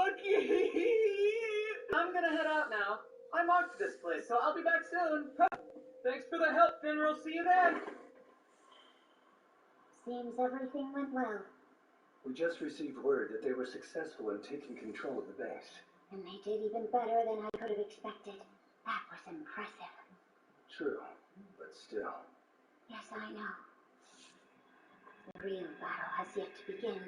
Lucky! I'm gonna head out now. I marked this place, so I'll be back soon. Thanks for the help, Finner. I'll see you then. Seems everything went well. We just received word that they were successful in taking control of the base. And they did even better than I could have expected. That was impressive. True, but still. Yes, I know. The real battle has yet to begin.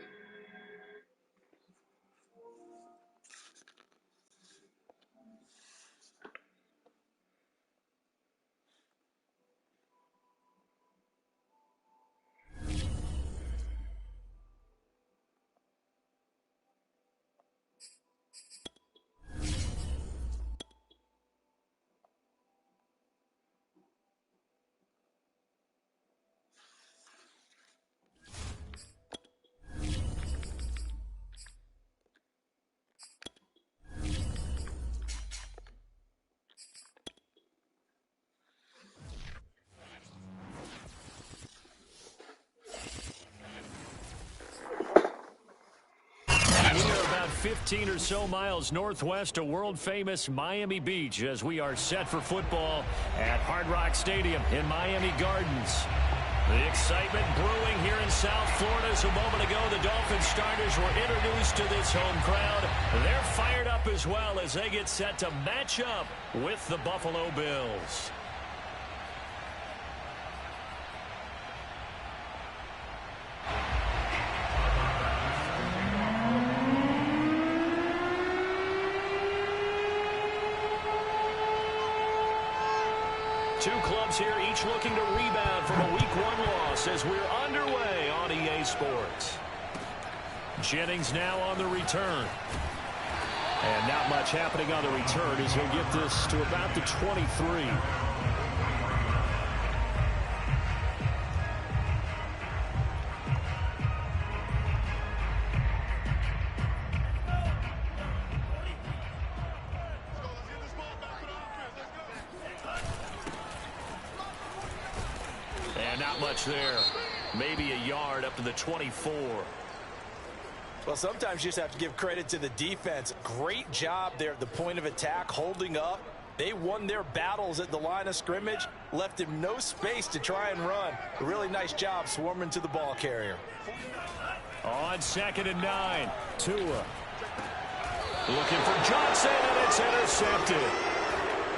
We are about 15 or so miles northwest of world-famous Miami Beach as we are set for football at Hard Rock Stadium in Miami Gardens. The excitement brewing here in South Florida. As a moment ago, the Dolphins starters were introduced to this home crowd. They're fired up as well as they get set to match up with the Buffalo Bills. Two clubs here, each looking to rebound from a Week 1 loss as we're underway on EA Sports. Jennings now on the return. And not much happening on the return as he'll get this to about the 23. Not much there. Maybe a yard up to the 24. Well, sometimes you just have to give credit to the defense. Great job there at the point of attack, holding up. They won their battles at the line of scrimmage, left him no space to try and run. A really nice job swarming to the ball carrier. On 2nd and 9, Tua. Looking for Johnson, and it's intercepted.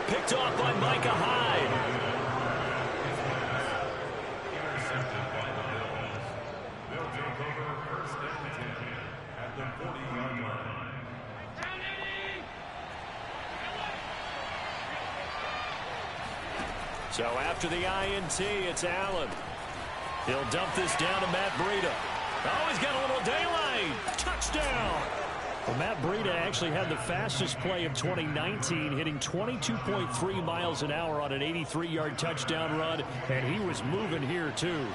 Picked off by Micah Hyde. So after the INT, it's Allen. He'll dump this down to Matt Breida. Oh, he's got a little daylight. Touchdown. Well, Matt Breida actually had the fastest play of 2019, hitting 22.3 miles an hour on an 83-yard touchdown run, and he was moving here too.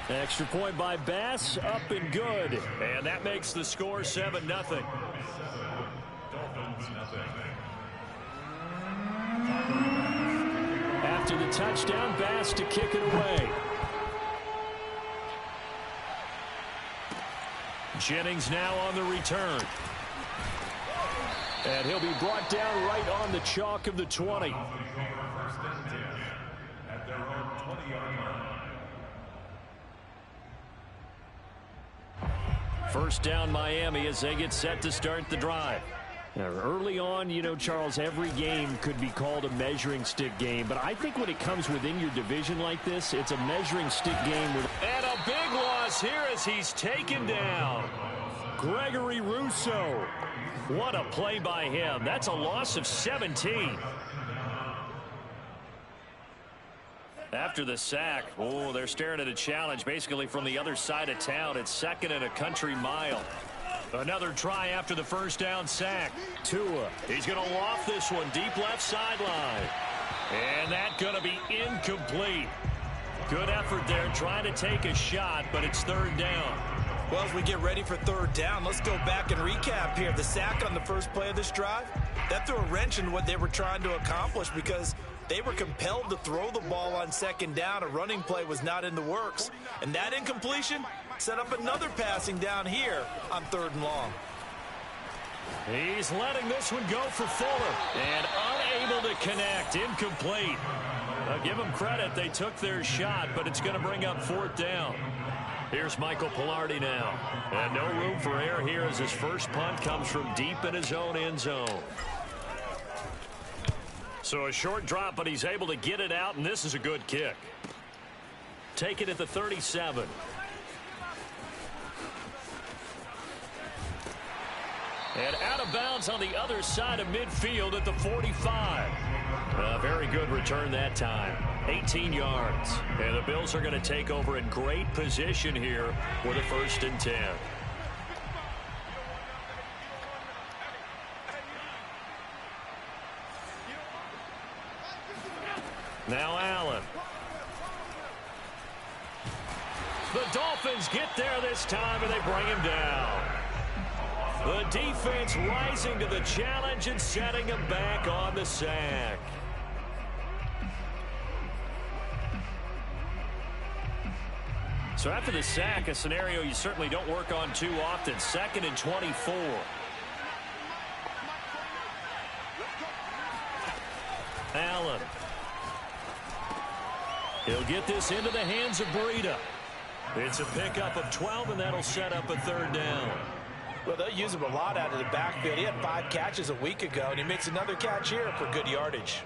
Extra point by Bass, up and good. And that makes the score 7-0. Dolphins, After the touchdown, Bass to kick it away. Jennings now on the return. And he'll be brought down right on the chalk of the 20. at their own 20-yard line. First down Miami as they get set to start the drive. Now, early on, you know, Charles, every game could be called a measuring stick game. But I think when it comes within your division like this, it's a measuring stick game. And a big loss here as he's taken down. Gregory Rousseau. What a play by him. That's a loss of 17. After the sack, oh, they're staring at a challenge basically from the other side of town. It's 2nd and a country mile. Another try after the first down sack. Tua, he's going to loft this one deep left sideline. And that's going to be incomplete. Good effort there trying to take a shot, but it's 3rd down. Well, as we get ready for 3rd down, let's go back and recap here. The sack on the first play of this drive, that threw a wrench in what they were trying to accomplish because They were compelled to throw the ball on second down. A running play was not in the works. And that incompletion set up another passing down here on 3rd and long. He's letting this one go for Fuller. And unable to connect. Incomplete. I'll give them credit. They took their shot, but it's going to bring up 4th down. Here's Michael Pilardi now. And no room for error here as his first punt comes from deep in his own end zone. So a short drop, but he's able to get it out, and this is a good kick. Take it at the 37. And out of bounds on the other side of midfield at the 45. A very good return that time. 18 yards. And the Bills are going to take over in great position here with a 1st and 10. Now Allen. The Dolphins get there this time, and they bring him down. The defense rising to the challenge and setting him back on the sack. So after the sack, a scenario you certainly don't work on too often. 2nd and 24. Allen. He'll get this into the hands of Breida. It's a pickup of 12, and that'll set up a 3rd down. Well, they'll use him a lot out of the backfield. He had 5 catches a week ago, and he makes another catch here for good yardage.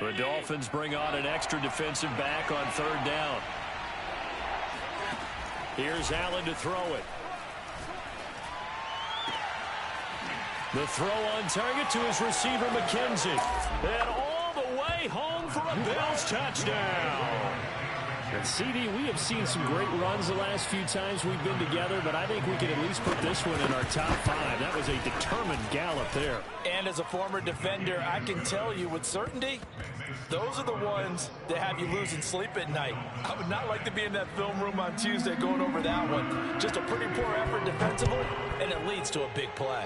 The Dolphins bring on an extra defensive back on 3rd down. Here's Allen to throw it. The throw on target to his receiver, McKenzie. And all the way home for a Bills touchdown. And CD, we have seen some great runs the last few times we've been together, but I think we can at least put this one in our top 5. That was a determined gallop there. And as a former defender, I can tell you with certainty, those are the ones that have you losing sleep at night. I would not like to be in that film room on Tuesday going over that one. Just a pretty poor effort defensively, and it leads to a big play.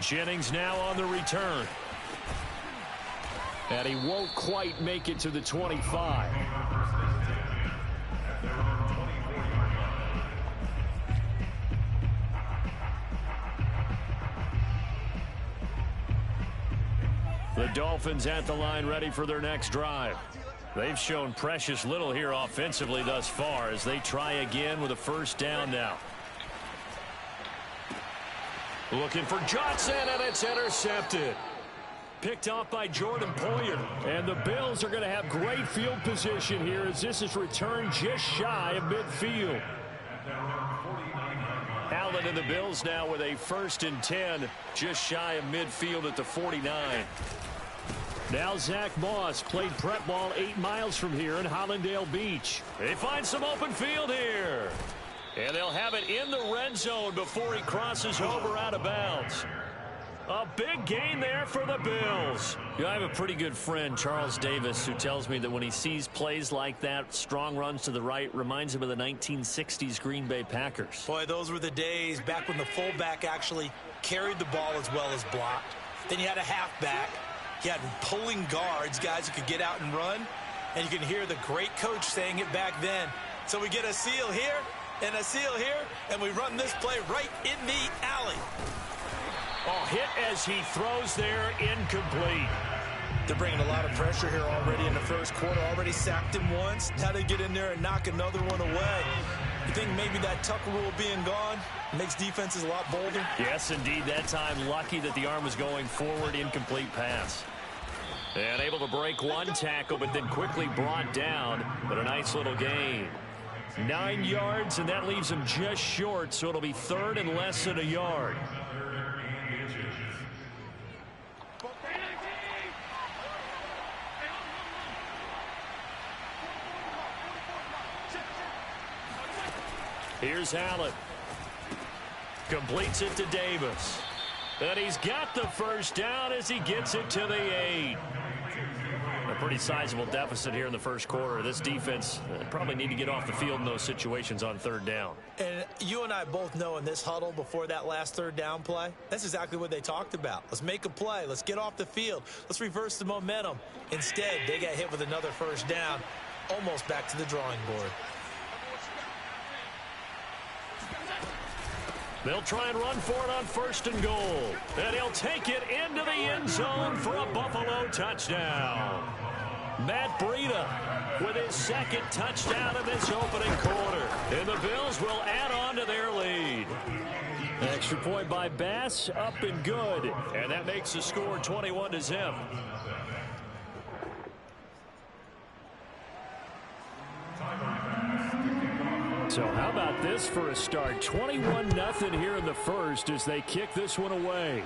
Jennings now on the return. And he won't quite make it to the 25. The Dolphins at the line ready for their next drive. They've shown precious little here offensively thus far as they try again with a 1st down now. Looking for Johnson, and it's intercepted. Picked off by Jordan Poyer. And the Bills are going to have great field position here as this is returned just shy of midfield. Allen and the Bills now with a 1st and 10 just shy of midfield at the 49. Now Zach Moss played prep ball 8 miles from here in Hollandale Beach. They find some open field here. And they'll have it in the red zone before he crosses over out of bounds. A big gain there for the Bills. I have a pretty good friend, Charles Davis, who tells me that when he sees plays like that, strong runs to the right, reminds him of the 1960s Green Bay Packers. Boy, those were the days back when the fullback actually carried the ball as well as blocked. Then you had a halfback. You had pulling guards, guys who could get out and run. And you can hear the great coach saying it back then. So we get a seal here and a seal here, and we run this play right in the alley. Oh, hit as he throws there, incomplete. They're bringing a lot of pressure here already in the 1st quarter. Already sacked him once. Now they get in there and knock another one away. You think maybe that Tucker rule being gone makes defenses a lot bolder? Yes, indeed. That time, lucky that the arm was going forward, incomplete pass. And able to break one tackle, but then quickly brought down. But a nice little gain. 9 yards, and that leaves him just short, so it'll be 3rd and less than a yard. Here's Allen. Completes it to Davis. And he's got the 1st down as he gets it to the 8. A pretty sizable deficit here in the first quarter. This defense probably need to get off the field in those situations on third down. And you and I both know in this huddle before that last third down play, that's exactly what they talked about. Let's make a play. Let's get off the field. Let's reverse the momentum. Instead, they got hit with another first down, almost back to the drawing board. They'll try and run for it on first and goal. And he'll take it into the end zone for a Buffalo touchdown. Matt Breida with his second touchdown of this opening quarter. And the Bills will add on to their lead. Extra point by Bass, up and good. And that makes the score 21-0. So how about this for a start? 21-0 here in the first as they kick this one away.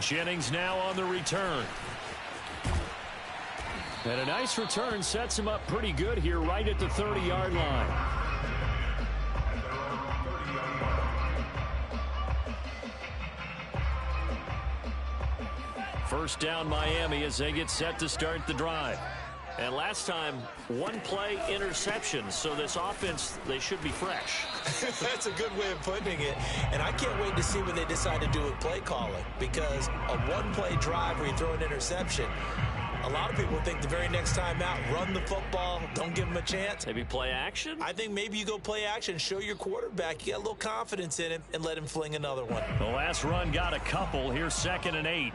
Jennings now on the return. And a nice return sets him up pretty good here right at the 30-yard line. First down Miami as they get set to start the drive. And last time, one play interception. So this offense, they should be fresh. That's a good way of putting it. And I can't wait to see what they decide to do with play calling. Because a one-play drive where you throw an interception, a lot of people think the very next time out, run the football, don't give them a chance. Maybe play action? I think maybe you go play action, show your quarterback you got a little confidence in him, and let him fling another one. The last run got a couple. Here's 2nd and 8.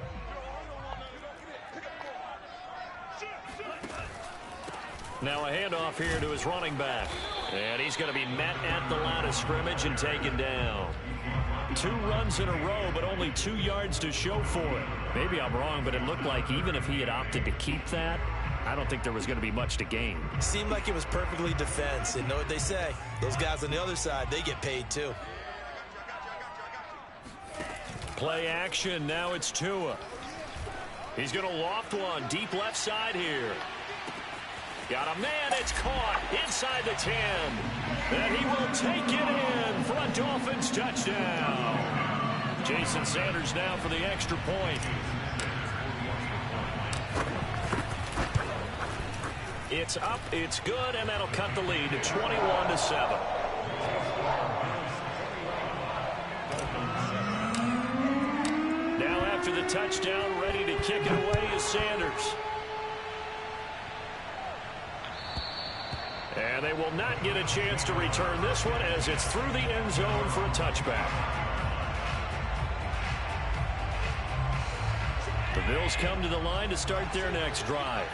Now a handoff here to his running back. And he's going to be met at the line of scrimmage and taken down. 2 runs in a row, but only 2 yards to show for it. Maybe I'm wrong, but it looked like even if he had opted to keep that, I don't think there was going to be much to gain. Seemed like it was perfectly defense. And know what they say? Those guys on the other side, they get paid too. Play action. Now it's Tua. He's going to loft one deep left side here. Got a man, it's caught inside the 10. And he will take it in for a Dolphins touchdown. Jason Sanders now for the extra point. It's up, it's good, and that'll cut the lead to 21-7. Now after the touchdown, ready to kick it away is Sanders. And they will not get a chance to return this one as it's through the end zone for a touchback. The Bills come to the line to start their next drive.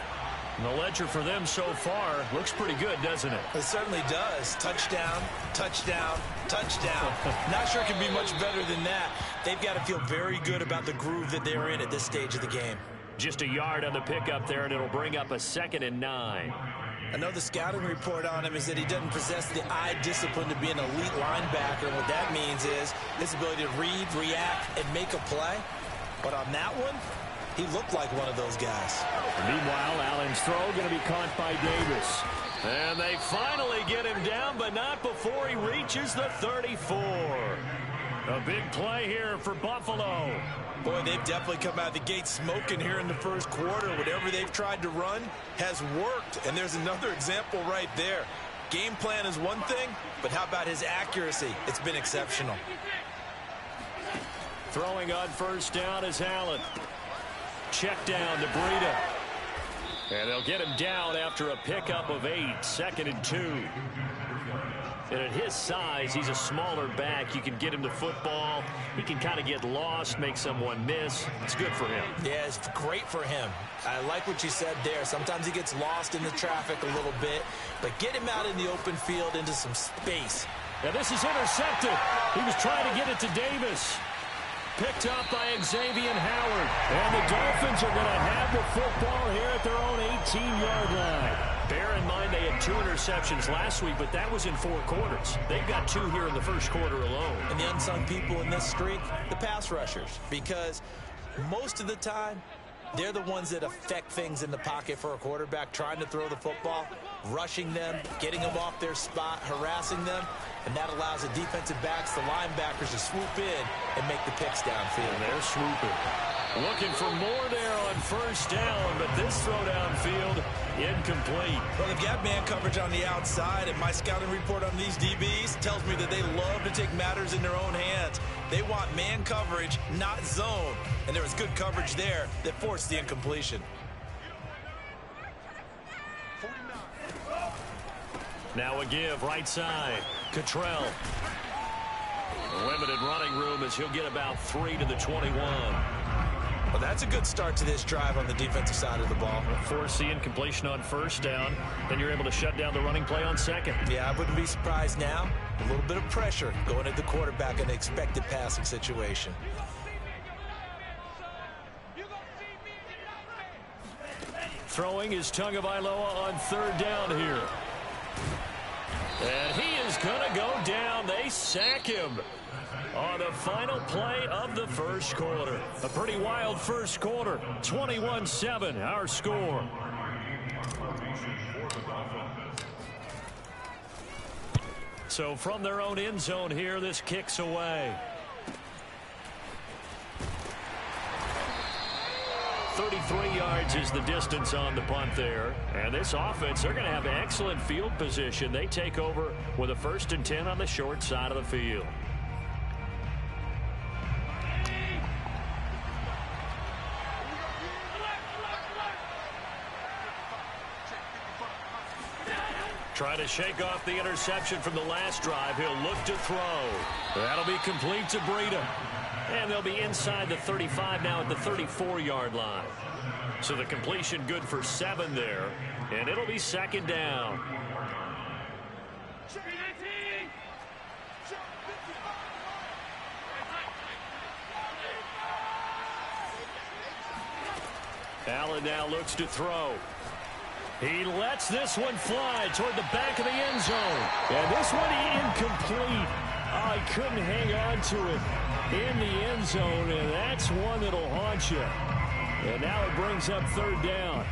And the ledger for them so far looks pretty good, doesn't it? It certainly does. Touchdown, touchdown, touchdown. Not sure it can be much better than that. They've got to feel very good about the groove that they're in at this stage of the game. Just a yard on the pickup there, and it'll bring up a 2nd and 9. I know the scouting report on him is that he doesn't possess the eye discipline to be an elite linebacker. And what that means is his ability to read, react, and make a play. But on that one, he looked like one of those guys. Meanwhile, Allen's throw going to be caught by Davis. And they finally get him down, but not before he reaches the 34. A big play here for Buffalo. Boy, they've definitely come out of the gate smoking here in the first quarter. Whatever they've tried to run has worked. And there's another example right there. Game plan is one thing, but how about his accuracy? It's been exceptional. Throwing on first down is Allen. Check down to Breida. And they'll get him down after a pickup of 8. 2nd and 2. And at his size, he's a smaller back. You can get him to football. He can kind of get lost, make someone miss. It's good for him. Yeah, it's great for him. I like what you said there. Sometimes he gets lost in the traffic a little bit. But get him out in the open field into some space. Now this is intercepted. He was trying to get it to Davis. Picked up by Xavier Howard. And the Dolphins are going to have the football here at their own 18-yard line. Bear in mind they had 2 interceptions last week, but that was in 4 quarters. They've got 2 here in the first quarter alone. And the unsung people in this streak, the pass rushers. Because most of the time, they're the ones that affect things in the pocket for a quarterback, trying to throw the football, rushing them, getting them off their spot, harassing them. And that allows the defensive backs, the linebackers, to swoop in and make the picks downfield. And they're swooping. Looking for more there on first down, but this throw downfield incomplete. Well, they've got man coverage on the outside, and my scouting report on these DBs tells me that they love to take matters in their own hands. They want man coverage, not zone. And there was good coverage there that forced the incompletion. Now a give right side. Cottrell. Limited running room as he'll get about 3 to the 21. Well, that's a good start to this drive on the defensive side of the ball. Force the incompletion on first down. Then you're able to shut down the running play on second. Yeah, I wouldn't be surprised now. A little bit of pressure going at the quarterback in an expected passing situation. Throwing is Tagovailoa on third down here. And he is going to go down. They sack him on the final play of the first quarter. A pretty wild first quarter. 21-7, our score. So from their own end zone here, this kicks away. 33 yards is the distance on the punt there. And this offense, they're going to have excellent field position. They take over with a 1st and 10 on the short side of the field. Try to shake off the interception from the last drive. He'll look to throw. That'll be complete to Breida. And they'll be inside the 35 now at the 34-yard line. So the completion good for 7 there. And it'll be second down. Allen now looks to throw. He lets this one fly toward the back of the end zone. And this one incomplete. Oh, he couldn't hang on to it in the end zone, and that's one that'll haunt you. And now it brings up third down.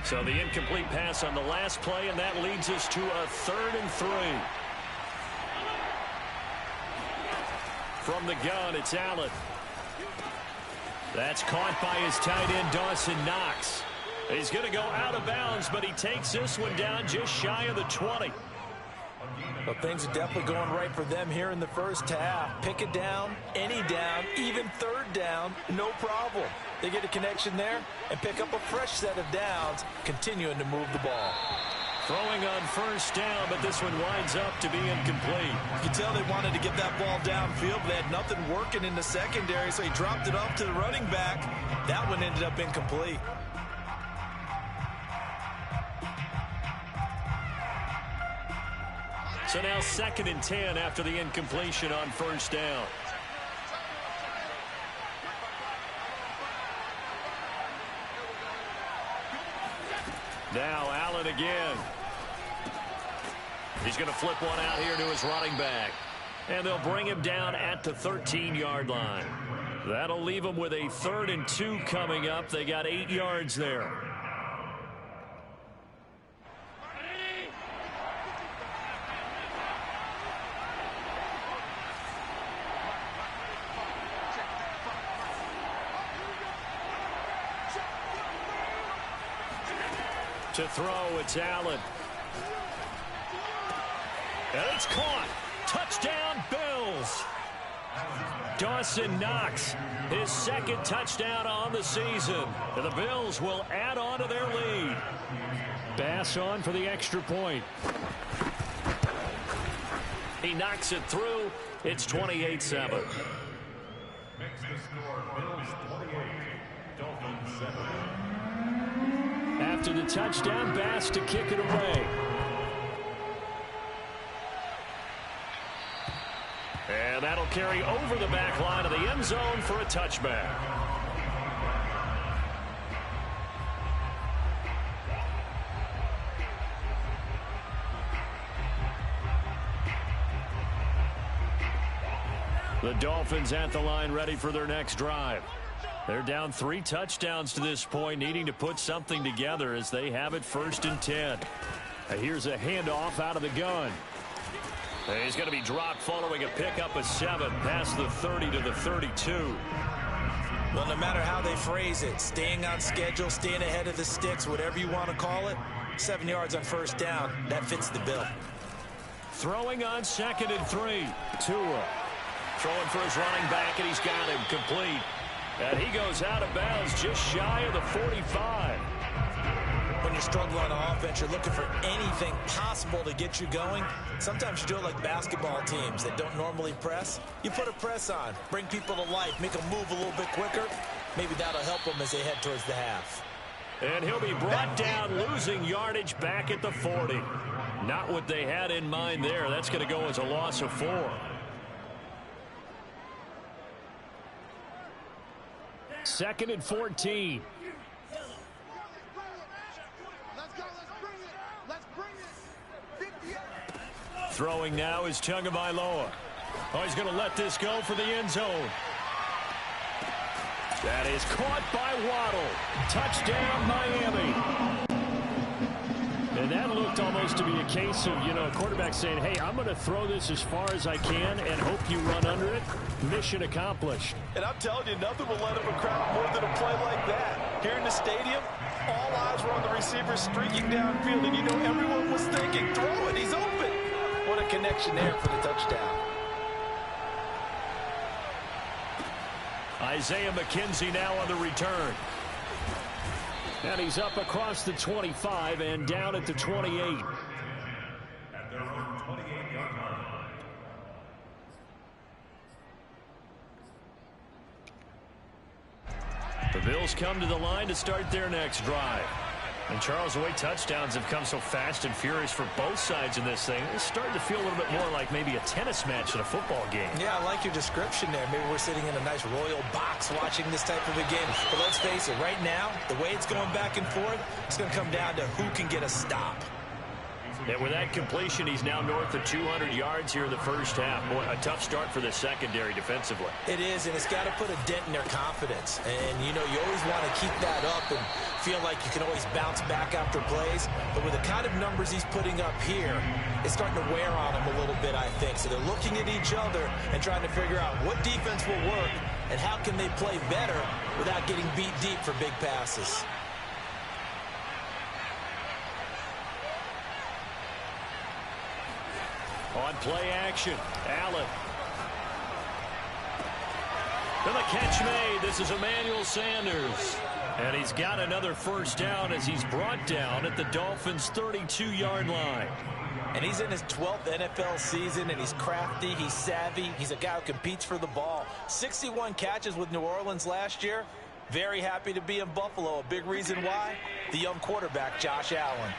So the incomplete pass on the last play, and that leads us to a 3rd and 3. From the gun, it's Allen. That's caught by his tight end, Dawson Knox. He's going to go out of bounds, but he takes this one down just shy of the 20. Well, things are definitely going right for them here in the first half. Pick it down, any down, even third down, no problem. They get a connection there and pick up a fresh set of downs, continuing to move the ball. Throwing on first down, but this one winds up to be incomplete. You can tell they wanted to get that ball downfield, but they had nothing working in the secondary, so he dropped it off to the running back. That one ended up incomplete. So now 2nd and 10 after the incompletion on first down. Now Allen again. He's going to flip one out here to his running back. And they'll bring him down at the 13-yard line. That'll leave him with a 3rd and 2 coming up. They got 8 yards there. To throw, it's Allen. And it's caught. Touchdown, Bills. Dawson Knox, his 2nd touchdown on the season. And the Bills will add on to their lead. Bass on for the extra point. He knocks it through. It's 28-7. Makes the score Bills 28, Dolphins 7. After the touchdown, Bass to kick it away. And that'll carry over the back line of the end zone for a touchback. The Dolphins at the line ready for their next drive. They're down 3 touchdowns to this point, needing to put something together as they have it 1st and 10. Here's a handoff out of the gun. And he's going to be dropped following a pickup of 7 past the 30 to the 32. Well, no matter how they phrase it, staying on schedule, staying ahead of the sticks, whatever you want to call it, 7 yards on first down, that fits the bill. Throwing on 2nd and 3. Tua throwing for his running back, and he's got him complete. And he goes out of bounds just shy of the 45. When you're struggling on offense, you're looking for anything possible to get you going. Sometimes you do it like basketball teams that don't normally press. You put a press on, bring people to life, make them move a little bit quicker. Maybe that'll help them as they head towards the half. And he'll be brought down, losing yardage back at the 40. Not what they had in mind there. That's going to go as a loss of 4. Second and 14. Throwing now is Tagovailoa. Oh, he's going to let this go for the end zone. That is caught by Waddle. Touchdown, Miami. And that looked almost to be a case of, a quarterback saying, hey, I'm going to throw this as far as I can and hope you run under it. Mission accomplished. And I'm telling you, nothing will let up a crowd more than a play like that. Here in the stadium, all eyes were on the receiver streaking downfield, and everyone was thinking, throw it, he's open. What a connection there for the touchdown. Isaiah McKenzie now on the return. And he's up across the 25 and down at the 28. At their own 28-yard line. The Bills come to the line to start their next drive. And Charles, the way touchdowns have come so fast and furious for both sides in this thing, it's starting to feel a little bit more like maybe a tennis match in a football game. Yeah, I like your description there. Maybe we're sitting in a nice royal box watching this type of a game. But let's face it, right now, the way it's going back and forth, it's going to come down to who can get a stop. And with that completion, he's now north of 200 yards here in the first half. Boy, a tough start for the secondary defensively. It is, and it's got to put a dent in their confidence. And, you always want to keep that up and feel like you can always bounce back after plays. But with the kind of numbers he's putting up here, it's starting to wear on him a little bit, I think. So they're looking at each other and trying to figure out what defense will work and how can they play better without getting beat deep for big passes. On play action, Allen. And the catch made. This is Emmanuel Sanders. And he's got another first down as he's brought down at the Dolphins' 32-yard line. And he's in his 12th NFL season, and he's crafty, he's savvy, he's a guy who competes for the ball. 61 catches with New Orleans last year. Very happy to be in Buffalo. A big reason why, the young quarterback, Josh Allen.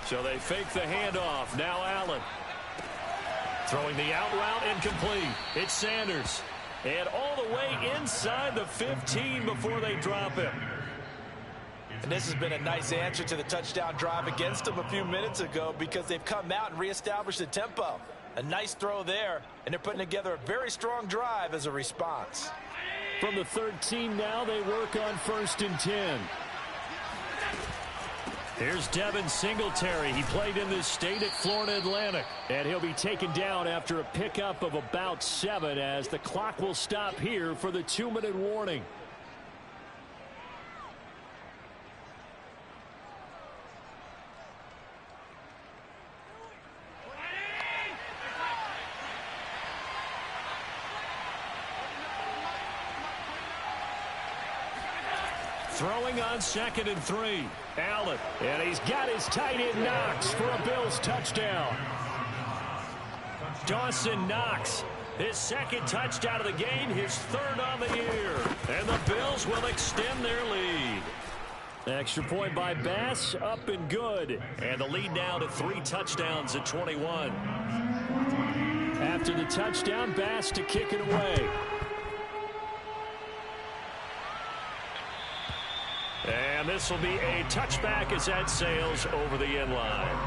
So they fake the handoff. Now Allen. Throwing the out route incomplete. It's Sanders. And all the way inside the 15 before they drop him. And this has been a nice answer to the touchdown drive against them a few minutes ago because they've come out and reestablished the tempo. A nice throw there, and they're putting together a very strong drive as a response. From the 13 now, they work on 1st and 10. Here's Devin Singletary. He played in this state at Florida Atlantic. And he'll be taken down after a pickup of about 7 as the clock will stop here for the 2-minute warning. Throwing on 2nd and 3. Allen. And he's got his tight end Knox for a Bills touchdown. Dawson Knox. His second touchdown of the game. His third on the year. And the Bills will extend their lead. Extra point by Bass. Up and good. And the lead now to 3 touchdowns at 21. After the touchdown, Bass to kick it away. And this will be a touchback as that sails over the end line.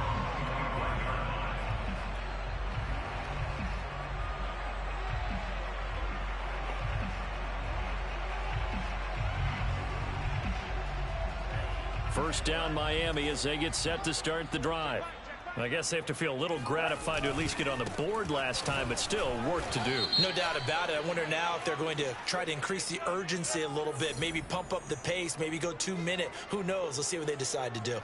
First down Miami as they get set to start the drive. I guess they have to feel a little gratified to at least get on the board last time, but still work to do. No doubt about it. I wonder now if they're going to try to increase the urgency a little bit, maybe pump up the pace, maybe go 2-minute. Who knows? Let's see what they decide to do.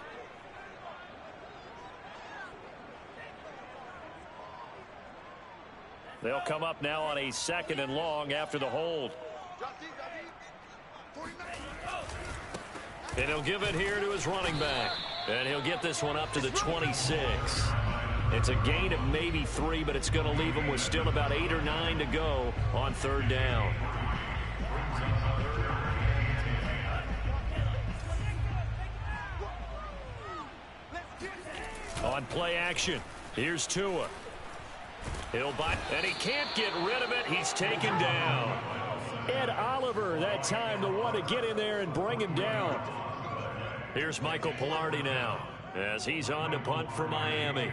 They'll come up now on a 2nd and long after the hold. And he'll give it here to his running back. And he'll get this one up to the 26. It's a gain of maybe 3, but it's going to leave him with still about 8 or 9 to go on 3rd down. On play action, here's Tua. He'll bite, and he can't get rid of it. He's taken down. Ed Oliver, that time, the one to get in there and bring him down. Here's Michael Pilardi now as he's on to punt for Miami.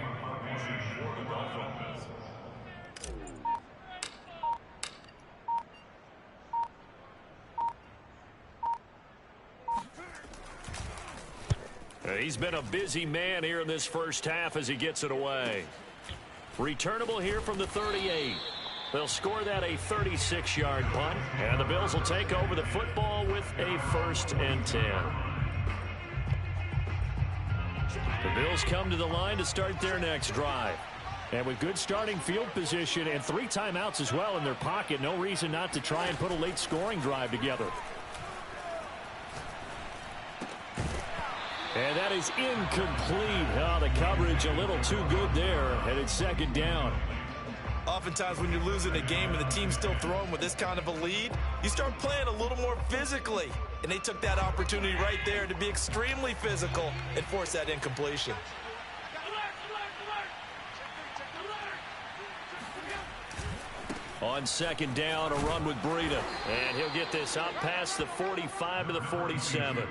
He's been a busy man here in this first half as he gets it away. Returnable here from the 38. They'll score that a 36-yard punt, and the Bills will take over the football with a 1st and 10. The Bills come to the line to start their next drive. And with good starting field position and 3 timeouts as well in their pocket, no reason not to try and put a late scoring drive together. And that is incomplete. Oh, the coverage a little too good there, and it's 2nd down. Oftentimes when you're losing a game and the team's still throwing with this kind of a lead, you start playing a little more physically. And they took that opportunity right there to be extremely physical and force that incompletion. On 2nd down, a run with Breida. And he'll get this out past the 45 to the 47.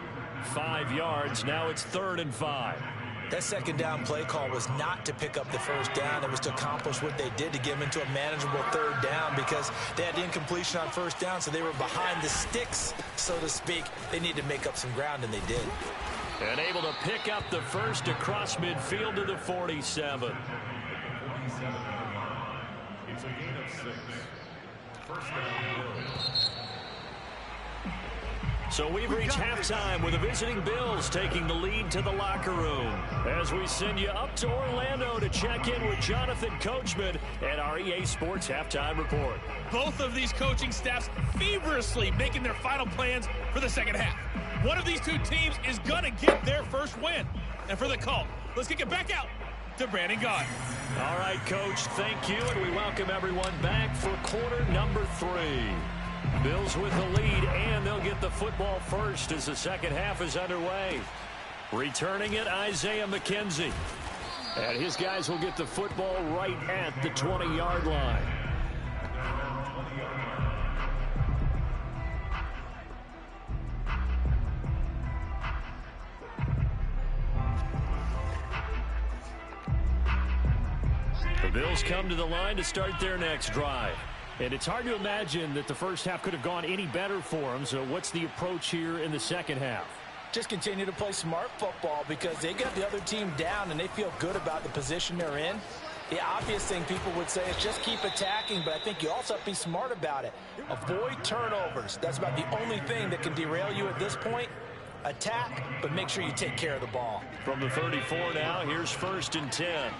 5 yards. Now it's 3rd and 5. That 2nd down play call was not to pick up the 1st down. It was to accomplish what they did to get them into a manageable 3rd down because they had incompletion on 1st down, so they were behind the sticks, so to speak. They needed to make up some ground, and they did. And able to pick up the 1st across midfield to the 47. It's a gain of 6. First down, Bills. So we've reached halftime with the visiting Bills taking the lead to the locker room as we send you up to Orlando to check in with Jonathan Coachman at our EA Sports Halftime Report. Both of these coaching staffs feverishly making their final plans for the 2nd half. One of these 2 teams is going to get their first win. And for the call, let's kick it back out to Brandon Gaudin. All right, Coach, thank you, and we welcome everyone back for quarter number 3. Bills with the lead, and they'll get the football first as the 2nd half is underway. Returning it, Isaiah McKenzie. And his guys will get the football right at the 20-yard line. The Bills come to the line to start their next drive. And it's hard to imagine that the first half could have gone any better for them. So what's the approach here in the 2nd half? Just continue to play smart football because they got the other team down and they feel good about the position they're in. The obvious thing people would say is just keep attacking, but I think you also have to be smart about it. Avoid turnovers. That's about the only thing that can derail you at this point. Attack, but make sure you take care of the ball. From the 34 now, here's 1st and 10.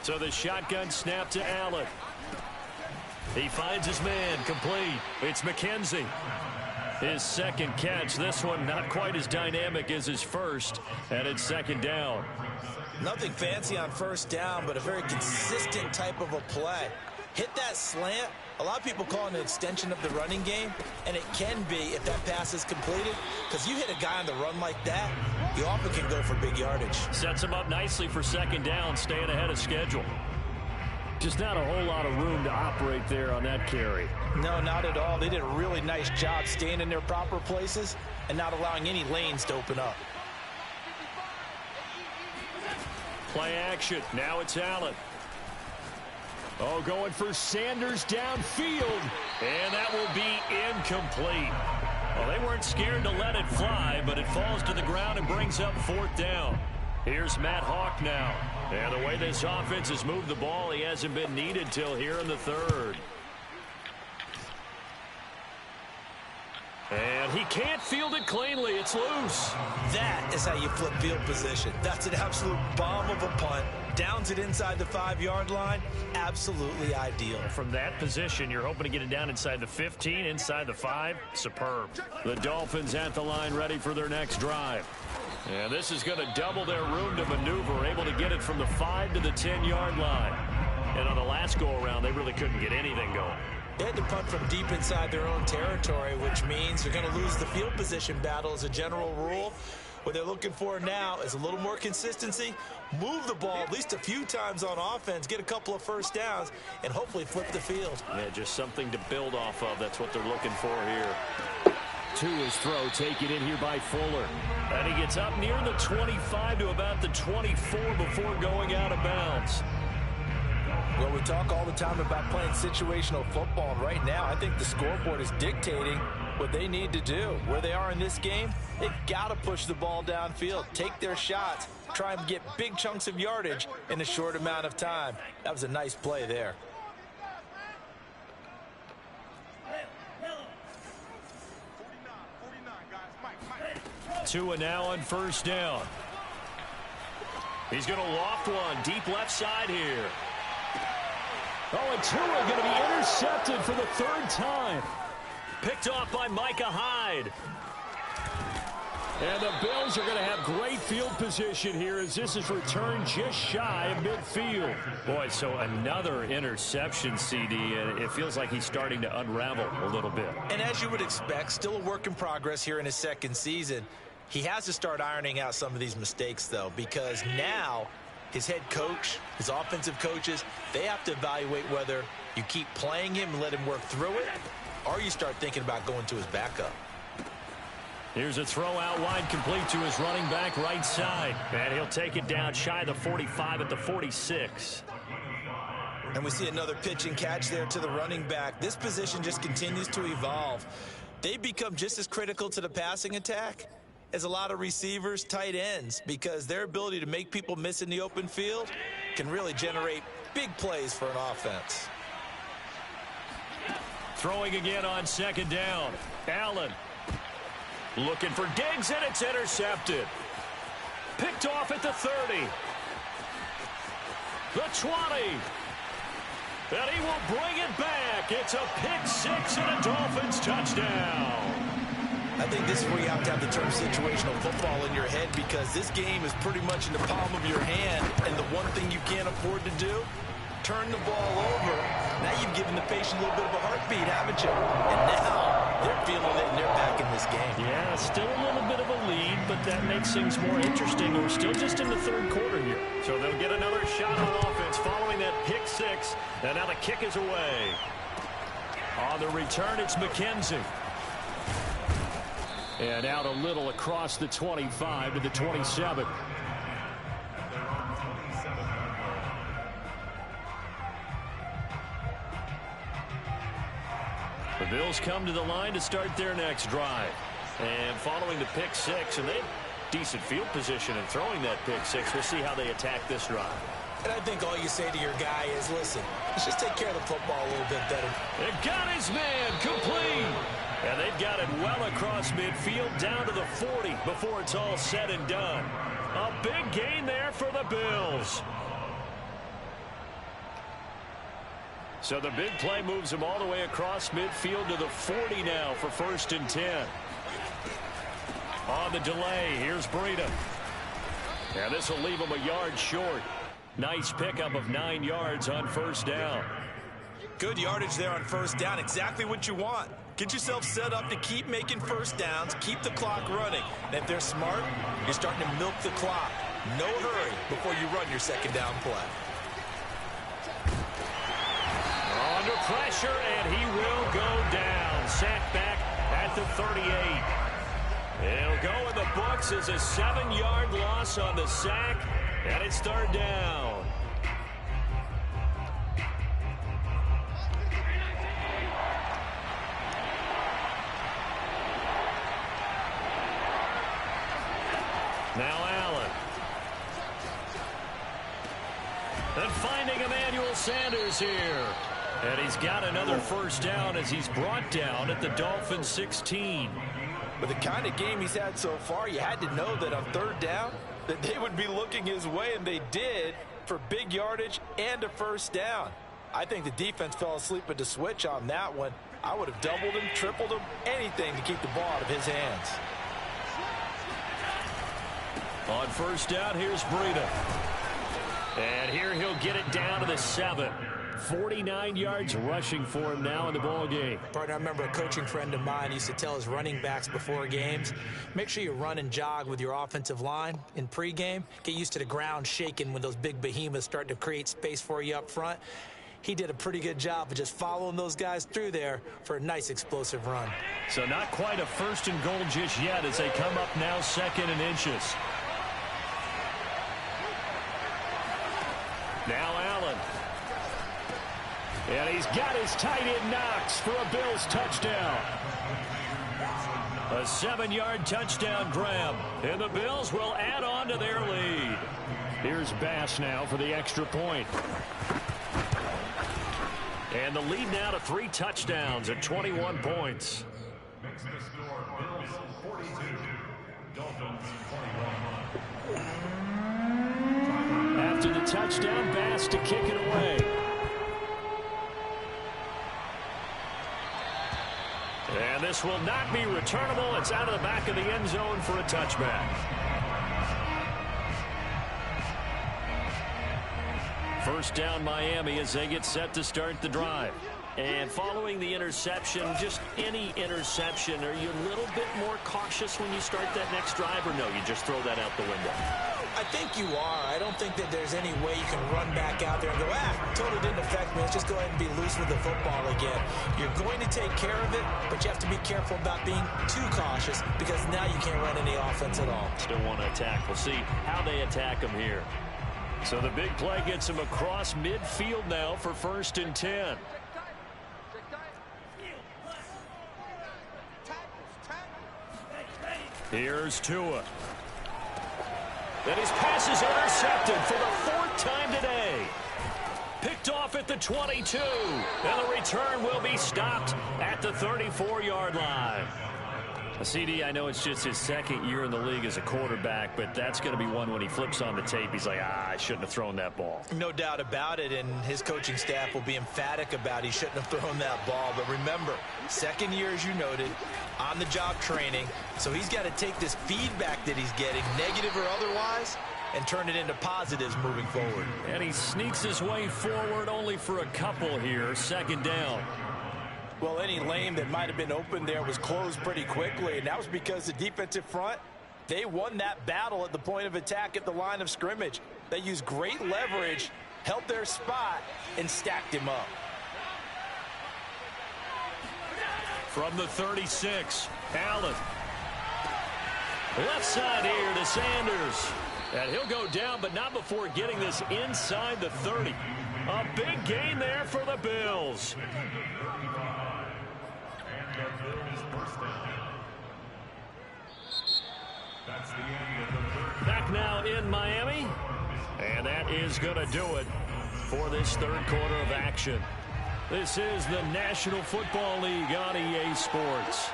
So the shotgun snap to Allen. He finds his man, complete. It's McKenzie. His 2nd catch. This one not quite as dynamic as his first, and it's 2nd down. Nothing fancy on 1st down, but a very consistent type of a play. Hit that slant. A lot of people call it an extension of the running game, and it can be if that pass is completed, because you hit a guy on the run like that, you often can go for big yardage. Sets him up nicely for 2nd down, staying ahead of schedule. Just not a whole lot of room to operate there on that carry. No, not at all. They did a really nice job staying in their proper places and not allowing any lanes to open up. Play action. Now it's Allen. Oh, going for Sanders downfield. And that will be incomplete. Well, they weren't scared to let it fly, but it falls to the ground and brings up 4th down. Here's Matt Hawk now. And the way this offense has moved the ball, he hasn't been needed till here in the 3rd. And he can't field it cleanly. It's loose. That is how you flip field position. That's an absolute bomb of a punt. Downs it inside the 5-yard line. Absolutely ideal. From that position, you're hoping to get it down inside the 15, inside the 5. Superb. The Dolphins at the line ready for their next drive. And this is going to double their room to maneuver, able to get it from the 5 to the 10-yard line. And on the last go-around, they really couldn't get anything going. They had to punt from deep inside their own territory, which means they're going to lose the field position battle as a general rule. What they're looking for now is a little more consistency, move the ball at least a few times on offense, get a couple of first downs, and hopefully flip the field. Yeah, just something to build off of. That's what they're looking for here. To his throw, taken in here by Fuller. And he gets up near the 25 to about the 24 before going out of bounds. Well, we talk all the time about playing situational football, and right now I think the scoreboard is dictating what they need to do. Where they are in this game, they've got to push the ball downfield, take their shots, try and get big chunks of yardage in a short amount of time. That was a nice play there. Tua now on 1st down. He's going to loft one deep left side here. Oh, and Tua going to be intercepted for the 3rd time. Picked off by Micah Hyde. And the Bills are going to have great field position here as this is returned just shy of midfield. Boy, so another interception, CD, and it feels like he's starting to unravel a little bit. And as you would expect, still a work in progress here in his 2nd season. He has to start ironing out some of these mistakes, though, because now his head coach, his offensive coaches, they have to evaluate whether you keep playing him and let him work through it, or you start thinking about going to his backup. Here's a throw out wide, complete to his running back right side. And he'll take it down shy of the 45 at the 46. And we see another pitch and catch there to the running back. This position just continues to evolve. They've become just as critical to the passing attack as a lot of receivers, tight ends, because their ability to make people miss in the open field can really generate big plays for an offense. Throwing again on 2nd down. Allen looking for Diggs, and it's intercepted. Picked off at the 30. The 20. And he will bring it back. It's a pick 6 and a Dolphins touchdown. I think this is where you have to have the term situational football in your head, because this game is pretty much in the palm of your hand, and the one thing you can't afford to do, turn the ball over. Now you've given the patient a little bit of a heartbeat, haven't you? And now they're feeling it and they're back in this game. Yeah, still a little bit of a lead, but that makes things more interesting. We're still just in the 3rd quarter here. So they'll get another shot on offense following that pick 6. And now the kick is away. On the return, it's McKenzie. And out a little across the 25 to the 27. The Bills come to the line to start their next drive. And following the pick 6, and they have decent field position in throwing that pick 6. We'll see how they attack this drive. And I think all you say to your guy is, listen, let's just take care of the football a little bit better. They've got his man complete. And they've got it well across midfield down to the 40 before it's all said and done. A big gain there for the Bills. So the big play moves him all the way across midfield to the 40 now for 1st and 10. On the delay, here's Breida. And this will leave him a yard short. Nice pickup of 9 yards on 1st down. Good yardage there on 1st down. Exactly what you want. Get yourself set up to keep making first downs, keep the clock running. And if they're smart, you're starting to milk the clock. No hurry before you run your 2nd down play. Under pressure, and he will go down. Sacked back at the 38. It'll go in the books as a 7-yard loss on the sack, and it's 3rd down. Now Allen. And finding Emmanuel Sanders here. And he's got another first down as he's brought down at the Dolphins' 16. With the kind of game he's had so far, you had to know that on third down that they would be looking his way, and they did, for big yardage and a first down. I think the defense fell asleep at the switch on that one. I would have doubled him, tripled him, anything to keep the ball out of his hands. On first down, here's Breida. And here he'll get it down to the 7. 49 yards rushing for him now in the ball game. Partner, I remember a coaching friend of mine used to tell his running backs before games, make sure you run and jog with your offensive line in pregame. Get used to the ground shaking when those big behemoths start to create space for you up front. He did a pretty good job of just following those guys through there for a nice explosive run. So not quite a first and goal just yet as they come up now 2nd and inches. Now Allen. And he's got his tight end Knox for a Bills touchdown. A 7-yard touchdown grab. And the Bills will add on to their lead. Here's Bass now for the extra point. And the lead now to 3 touchdowns at 21 points. Makes the score Bills 42, Dolphins 21. After the touchdown, Bass to kick it away. And this will not be returnable. It's out of the back of the end zone for a touchback. First down Miami as they get set to start the drive. And following the interception, just any interception, are you a little bit more cautious when you start that next drive, or no, you just throw that out the window? I think you are. I don't think that there's any way you can run back out there and go, totally didn't affect me. Let's just go ahead and be loose with the football again. You're going to take care of it, but you have to be careful about being too cautious because now you can't run any offense at all. Still want to attack. We'll see how they attack him here. So the big play gets him across midfield now for 1st and 10. Here's Tua. And his pass is intercepted for the 4th time today. Picked off at the 22. And the return will be stopped at the 34-yard line. CD, I know it's just his 2nd year in the league as a quarterback, but that's going to be one when he flips on the tape, he's like, I shouldn't have thrown that ball. No doubt about it, and his coaching staff will be emphatic about he shouldn't have thrown that ball. But remember, 2nd year, as you noted, on-the-job training, so he's got to take this feedback that he's getting, negative or otherwise, and turn it into positives moving forward. And he sneaks his way forward only for a couple here, 2nd down. Well, any lane that might have been open there was closed pretty quickly, and that was because the defensive front, they won that battle at the point of attack at the line of scrimmage. They used great leverage, held their spot, and stacked him up. From the 36, Allen. Left side here to Sanders. And he'll go down, but not before getting this inside the 30. A big gain there for the Bills. Back now in Miami. And that is going to do it for this 3rd quarter of action. This is the National Football League on EA Sports.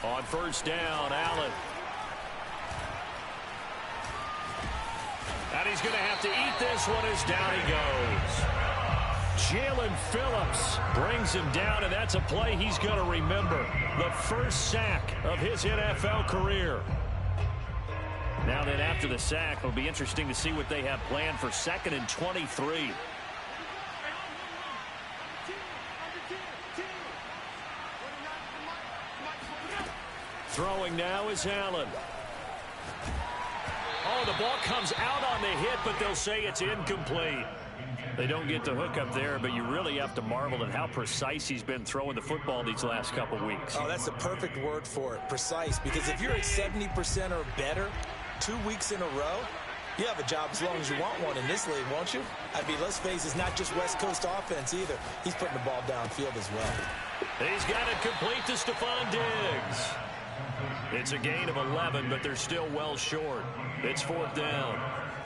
On first down, Allen. And he's going to have to eat this one as down he goes. Jalen Phillips brings him down, and that's a play he's going to remember. The first sack of his NFL career. Now then, after the sack, it'll be interesting to see what they have planned for 2nd and 23. Throwing now is Allen. Oh, the ball comes out on the hit, but they'll say it's incomplete. They don't get the hook up there, but you really have to marvel at how precise he's been throwing the football these last couple weeks. Oh, that's the perfect word for it, precise, because if you're at 70% or better 2 weeks in a row, You have a job as long as you want one in this league, won't you? I mean, let's face it, it's not just West Coast offense either. He's putting the ball downfield as well. He's got it complete to Stephon Diggs. It's a gain of 11, but they're still well short. It's 4th down.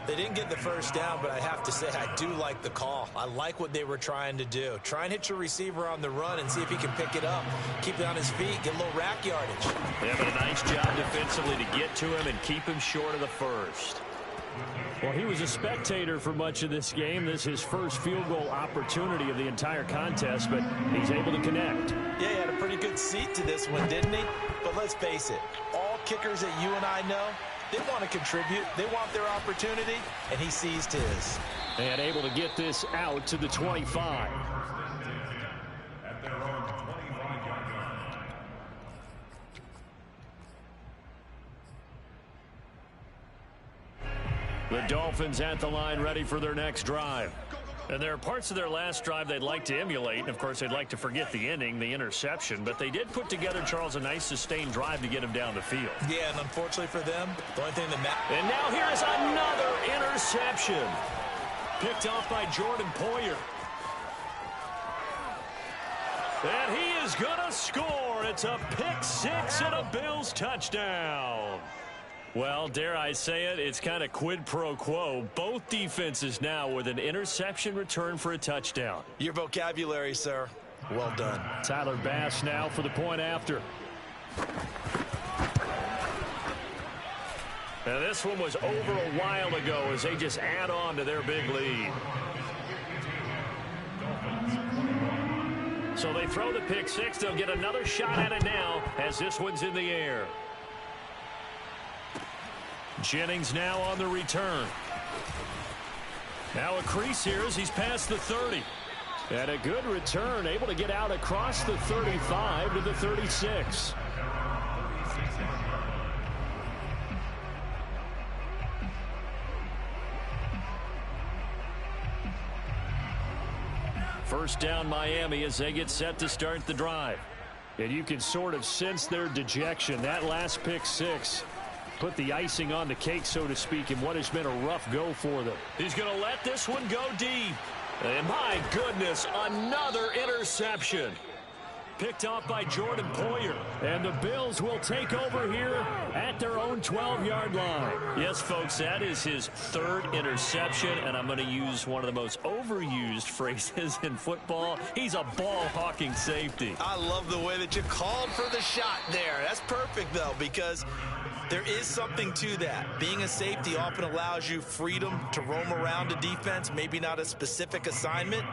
They didn't get the first down, but I have to say I do like the call. I like what they were trying to do. Try and hit your receiver on the run and see if he can pick it up. Keep it on his feet, get a little rack yardage. They have a nice job defensively to get to him and keep him short of the first. Well, he was a spectator for much of this game. This is his first field goal opportunity of the entire contest, but he's able to connect. Yeah, he had a pretty good seat to this one, didn't he? But let's face it, all kickers that you and I know, they want to contribute. They want their opportunity, and he seized his. And able to get this out to the 25. At their own 25-yard line. The Dolphins at the line ready for their next drive. And there are parts of their last drive they'd like to emulate. And, of course, they'd like to forget the inning, the interception. But they did put together, Charles, a nice sustained drive to get him down the field. Yeah, and unfortunately for them, the only thing that matters. And now here is another interception. Picked off by Jordan Poyer. And he is going to score. It's a pick six and a Bills touchdown. Well, dare I say it, it's kind of quid pro quo. Both defenses now with an interception return for a touchdown. Your vocabulary, sir. Well done. Tyler Bass now for the point after. Now this one was over a while ago as they just add on to their big lead. So they throw the pick six. They'll get another shot at it now as this one's in the air. Jennings now on the return. Now a crease here as he's past the 30. And a good return, able to get out across the 35 to the 36. First down Miami as they get set to start the drive. And you can sort of sense their dejection. That last pick six put the icing on the cake, so to speak, in what has been a rough go for them. He's going to let this one go deep. And my goodness, another interception. Picked off by Jordan Poyer. And the Bills will take over here at their own 12-yard line. Yes, folks, that is his third interception, and I'm going to use one of the most overused phrases in football. He's a ball-hawking safety. I love the way that you called for the shot there. That's perfect, though, because there is something to that. Being a safety often allows you freedom to roam around a defense, maybe not a specific assignment.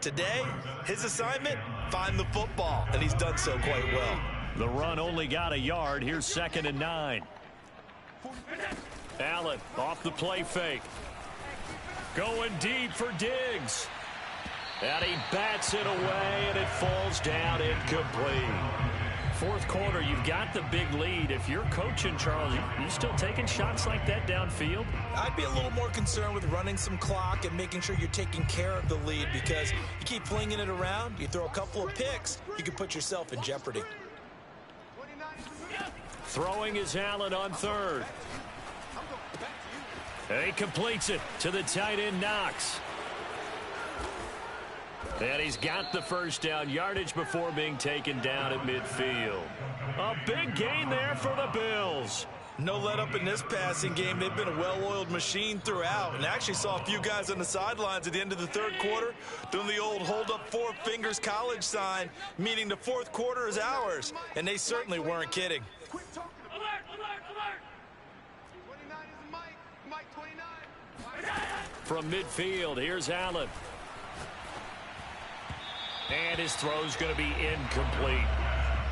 Today, his assignment, find the football, and he's done so quite well. The run only got a yard. Here's 2nd and 9. Allen off the play fake. Going deep for Diggs. And he bats it away, and it falls down incomplete. Fourth quarter, you've got the big lead. If you're coaching, Charles, you still taking shots like that downfield? I'd be a little more concerned with running some clock and making sure you're taking care of the lead, because you keep flinging it around, you throw a couple of picks, you can put yourself in jeopardy. Throwing is Allen on third. And he completes it to the tight end Knox. And he's got the first down, yardage before being taken down at midfield. A big gain there for the Bills. No let up in this passing game. They've been a well-oiled machine throughout, and actually saw a few guys on the sidelines at the end of the third quarter doing the old hold up 4 fingers college sign, meaning the fourth quarter is ours, and they certainly weren't kidding. From midfield, here's Allen. And his throw's going to be incomplete.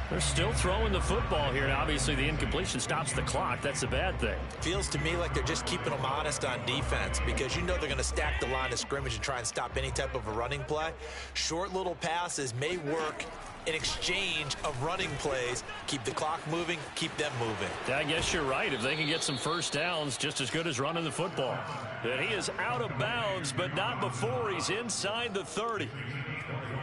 They're still throwing the football here, and obviously the incompletion stops the clock. That's a bad thing. Feels to me like they're just keeping them honest on defense, because you know they're going to stack the line of scrimmage and try and stop any type of a running play. Short little passes may work in exchange of running plays. Keep the clock moving, keep them moving. I guess you're right. If they can get some first downs, just as good as running the football. And he is out of bounds, but not before he's inside the 30.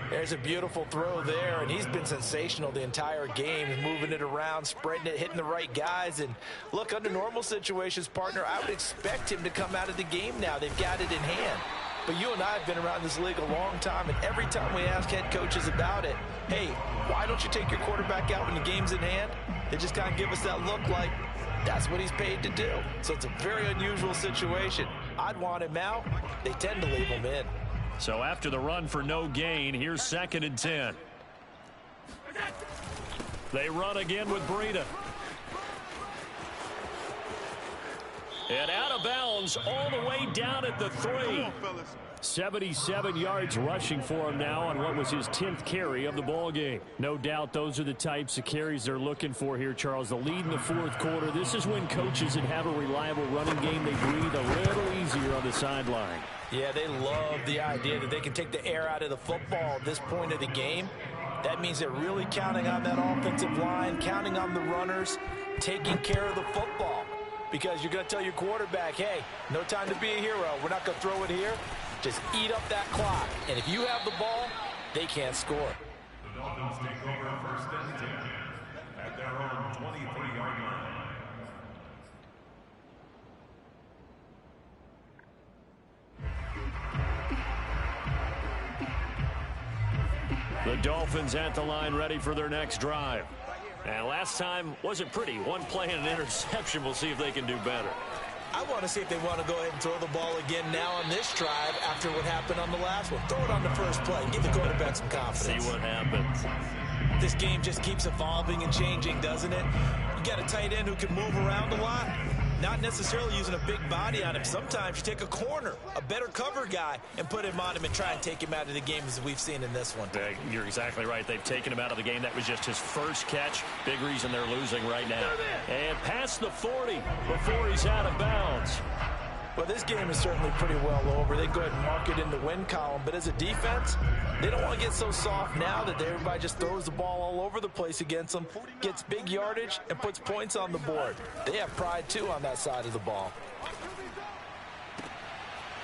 There's a beautiful throw there, and he's been sensational the entire game, moving it around, spreading it, hitting the right guys. And look, under normal situations, partner, I would expect him to come out of the game now. They've got it in hand. But you and I have been around this league a long time, and every time we ask head coaches about it, hey, why don't you take your quarterback out when the game's in hand? They just kind of give us that look like that's what he's paid to do. So it's a very unusual situation. I'd want him out. They tend to leave him in. So after the run for no gain, here's 2nd and 10. They run again with Breida. And out of bounds all the way down at the 3. 77 yards rushing for him now on what was his 10th carry of the ball game. No doubt those are the types of carries they're looking for here, Charles. The lead in the 4th quarter. This is when coaches that have a reliable running game, they breathe a little easier on the sideline. Yeah, they love the idea that they can take the air out of the football at this point of the game. That means they're really counting on that offensive line, counting on the runners, taking care of the football. Because you're going to tell your quarterback, hey, no time to be a hero. We're not going to throw it here. Just eat up that clock. And if you have the ball, they can't score. The Dolphins take over 1st and 10 at their own 23-yard line. The Dolphins at the line, ready for their next drive. And last time wasn't pretty. One play and an interception. We'll see if they can do better. I want to see if they want to go ahead and throw the ball again now on this drive after what happened on the last one. Throw it on the first play. Give the quarterback some confidence. See what happens. This game just keeps evolving and changing, doesn't it? You got a tight end who can move around a lot. Not necessarily using a big body on him. Sometimes you take a corner, a better cover guy, and put him on him and try and take him out of the game as we've seen in this one. You're exactly right. They've taken him out of the game. That was just his first catch. Big reason they're losing right now. And past the 40 before he's out of bounds. Well, this game is certainly pretty well over. They can go ahead and mark it in the win column. But as a defense, they don't want to get so soft now that everybody just throws the ball all over the place against them, gets big yardage, and puts points on the board. They have pride, too, on that side of the ball.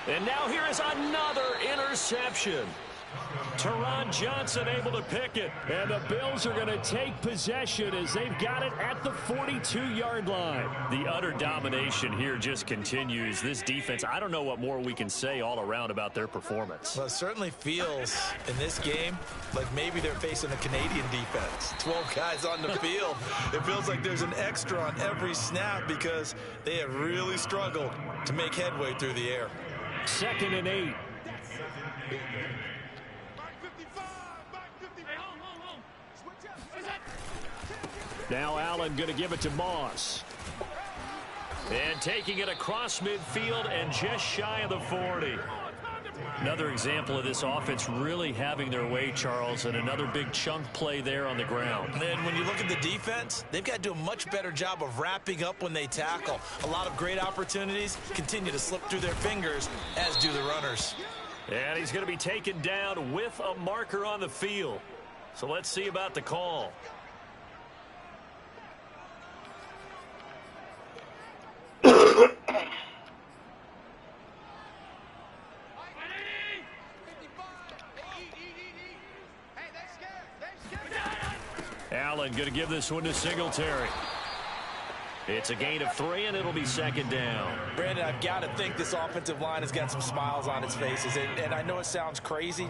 And now here is another interception. Teron Johnson able to pick it. And the Bills are going to take possession as they've got it at the 42-yard line. The utter domination here just continues. This defense, I don't know what more we can say all around about their performance. Well, it certainly feels in this game like maybe they're facing a Canadian defense. 12 guys on the field. It feels like there's an extra on every snap because they have really struggled to make headway through the air. 2nd and 8. Now Allen going to give it to Moss. And taking it across midfield and just shy of the 40. Another example of this offense really having their way, Charles, and another big chunk play there on the ground. And when you look at the defense, they've got to do a much better job of wrapping up when they tackle. A lot of great opportunities continue to slip through their fingers, as do the runners. And he's going to be taken down with a marker on the field. So let's see about the call. Allen going to give this one to Singletary. It's a gain of 3, and it'll be 2nd down. Brandon, I've got to think this offensive line has got some smiles on its faces. And I know it sounds crazy,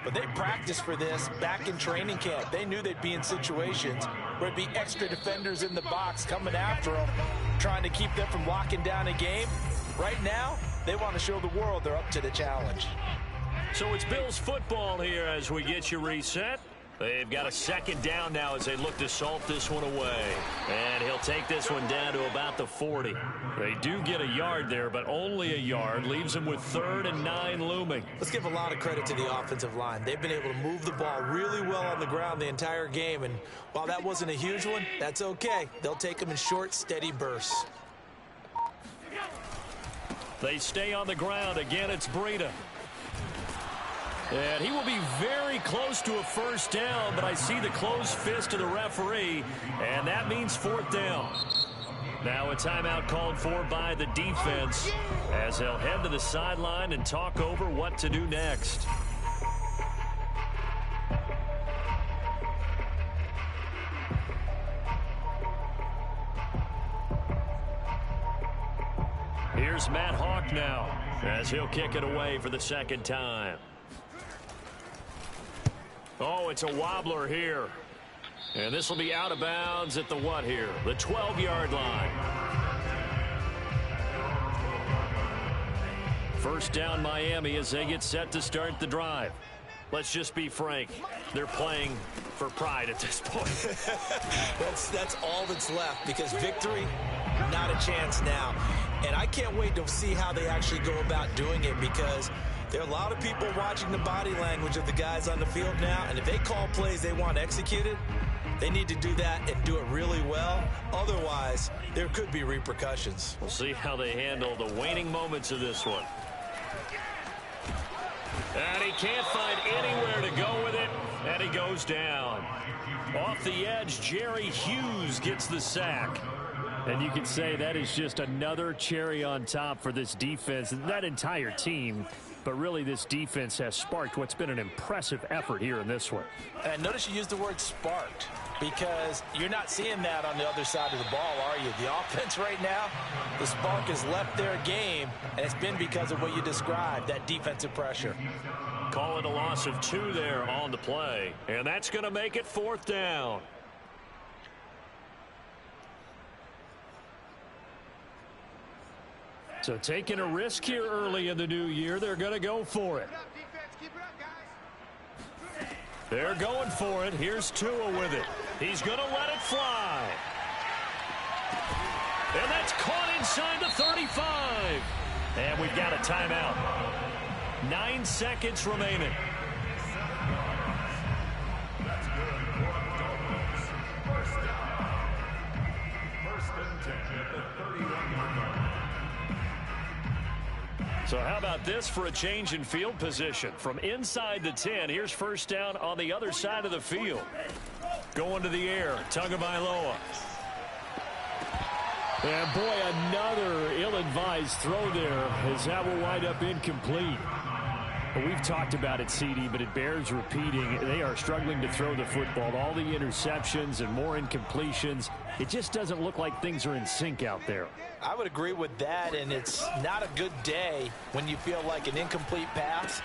but they practiced for this back in training camp. They knew they'd be in situations where it'd be extra defenders in the box coming after them, trying to keep them from locking down a game. Right now, they want to show the world they're up to the challenge. So it's Bills football here as we get you reset. They've got a 2nd down now as they look to salt this one away. And he'll take this one down to about the 40. They do get a yard there, but only a yard. Leaves them with 3rd and 9 looming. Let's give a lot of credit to the offensive line. They've been able to move the ball really well on the ground the entire game. And while that wasn't a huge one, that's okay. They'll take them in short, steady bursts. They stay on the ground. Again, it's Breida. And he will be very close to a 1st down, but I see the closed fist of the referee, and that means 4th down. Now a timeout called for by the defense as they'll head to the sideline and talk over what to do next. Here's Matt Hawk now as he'll kick it away for the second time. Oh, it's a wobbler here. And this will be out of bounds at the what here? The 12-yard line. First down Miami as they get set to start the drive. Let's just be frank. They're playing for pride at this point. That's all that's left, because victory, not a chance now. And I can't wait to see how they actually go about doing it, because there are a lot of people watching the body language of the guys on the field now, and if they call plays they want executed, they need to do that and do it really well. Otherwise, there could be repercussions. We'll see how they handle the waning moments of this one. And he can't find anywhere to go with it, and he goes down. Off the edge, Jerry Hughes gets the sack. And you can say that is just another cherry on top for this defense, and that entire team. But really, this defense has sparked what's been an impressive effort here in this one. And notice you used the word sparked, because you're not seeing that on the other side of the ball, are you? The offense right now, the spark has left their game, and it's been because of what you described, that defensive pressure. Call it a loss of 2 there on the play, and that's going to make it 4th down. So taking a risk here early in the new year, they're going to go for it. They're going for it. Here's Tua with it. He's going to let it fly. And that's caught inside the 35. And we've got a timeout. 9 seconds remaining. That's good. First and 10 at the 31-yard line. So how about this for a change in field position? From inside the 10, here's first down on the other side of the field. Going to the air, Tagovailoa. And boy, another ill-advised throw there, as that will wind up incomplete. But we've talked about it, CD, but it bears repeating. They are struggling to throw the football. All the interceptions and more incompletions. It just doesn't look like things are in sync out there. I would agree with that, and it's not a good day when you feel like an incomplete pass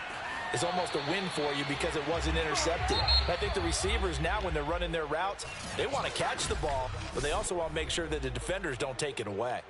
is almost a win for you because it wasn't intercepted. I think the receivers now, when they're running their routes, they want to catch the ball, but they also want to make sure that the defenders don't take it away.